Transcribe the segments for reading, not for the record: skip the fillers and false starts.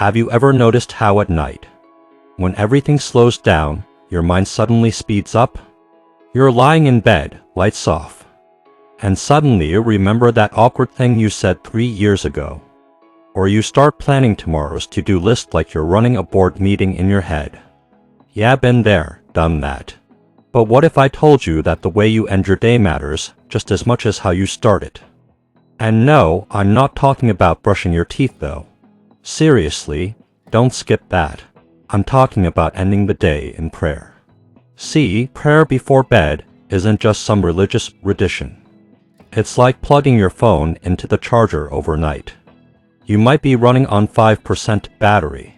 Have you ever noticed how at night, when everything slows down, your mind suddenly speeds up? You're lying in bed, lights off, and suddenly you remember that awkward thing you said 3 years ago. Or you start planning tomorrow's to-do list like you're running a board meeting in your head. Yeah, been there, done that. But what if I told you that the way you end your day matters just as much as how you start it? And no, I'm not talking about brushing your teeth though. Seriously, don't skip that. I'm talking about ending the day in prayer. See, prayer before bed isn't just some religious tradition. It's like plugging your phone into the charger overnight. You might be running on 5% battery.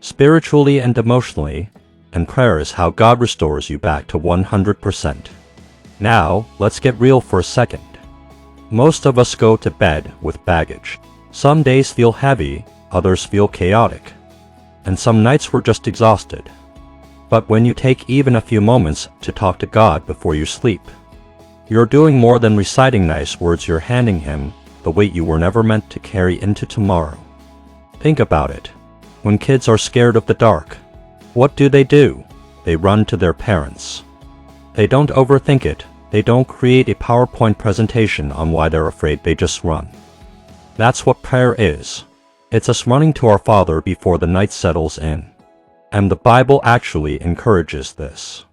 Spiritually and emotionally, and prayer is how God restores you back to 100%. Now, let's get real for a second. Most of us go to bed with baggage. Some days feel heavy, others feel chaotic, and some nights we're just exhausted. But when you take even a few moments to talk to God before you sleep, you're doing more than reciting nice words. You're handing Him the weight you were never meant to carry into tomorrow. Think about it. When kids are scared of the dark, what do? They run to their parents. They don't overthink it. They don't create a PowerPoint presentation on why they're afraid. They just run. That's what prayer is. It's us running to our Father before the night settles in. And the Bible actually encourages this.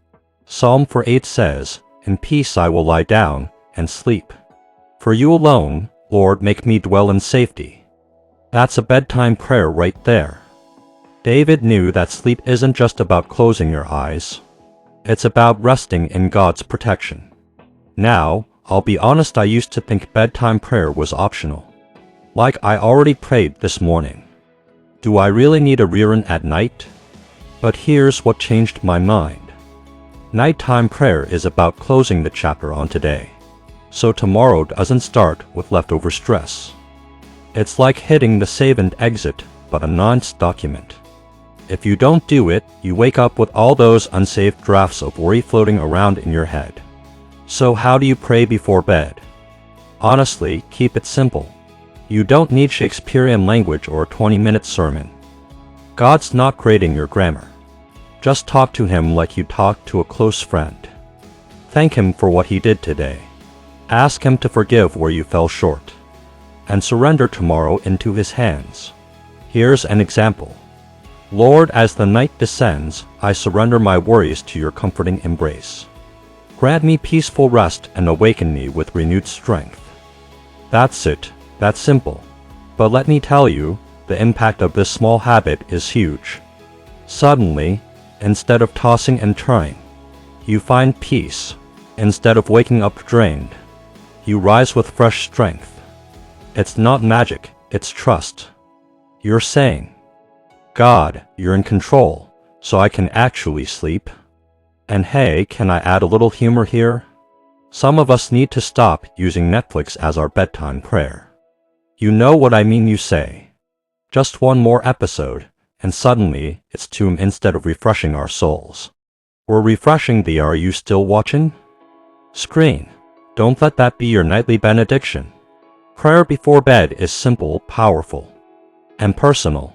Psalm 4:8 says, "In peace I will lie down and sleep. For you alone, Lord, make me dwell in safety." That's a bedtime prayer right there. David knew that sleep isn't just about closing your eyes. It's about resting in God's protection. Now, I'll be honest, I used to think bedtime prayer was optional. Like I already prayed this morning. Do I really need a rerun at night? But here's what changed my mind. Nighttime prayer is about closing the chapter on today, so tomorrow doesn't start with leftover stress. It's like hitting the save and exit button on a document. If you don't do it, you wake up with all those unsaved drafts of worry floating around in your head. So how do you pray before bed? Honestly, keep it simple. You don't need Shakespearean language or a 20-minute sermon. God's not grading your grammar. Just talk to Him like you talk to a close friend. Thank Him for what He did today. Ask Him to forgive where you fell short, and surrender tomorrow into His hands. Here's an example. Lord, as the night descends, I surrender my worries to your comforting embrace. Grant me peaceful rest and awaken me with renewed strength. That's it. That's simple. But let me tell you, the impact of this small habit is huge. Suddenly, instead of tossing and turning, you find peace. Instead of waking up drained, you rise with fresh strength. It's not magic, it's trust. You're saying, God, you're in control, so I can actually sleep. And hey, can I add a little humor here? Some of us need to stop using Netflix as our bedtime prayer. You know what I mean, you say. Just one more episode, and suddenly it's doom instead of refreshing our souls. We're refreshing the "are you still watching?" screen. Don't let that be your nightly benediction. Prayer before bed is simple, powerful, and personal.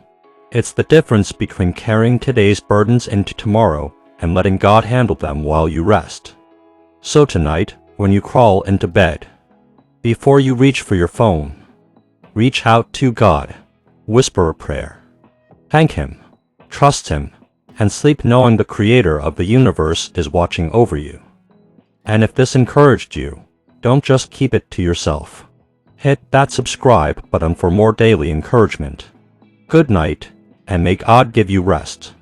It's the difference between carrying today's burdens into tomorrow and letting God handle them while you rest. So tonight, when you crawl into bed, before you reach for your phone, reach out to God, whisper a prayer, thank Him, trust Him, and sleep knowing the Creator of the universe is watching over you. And if this encouraged you, don't just keep it to yourself. Hit that subscribe button for more daily encouragement. Good night, and may God give you rest.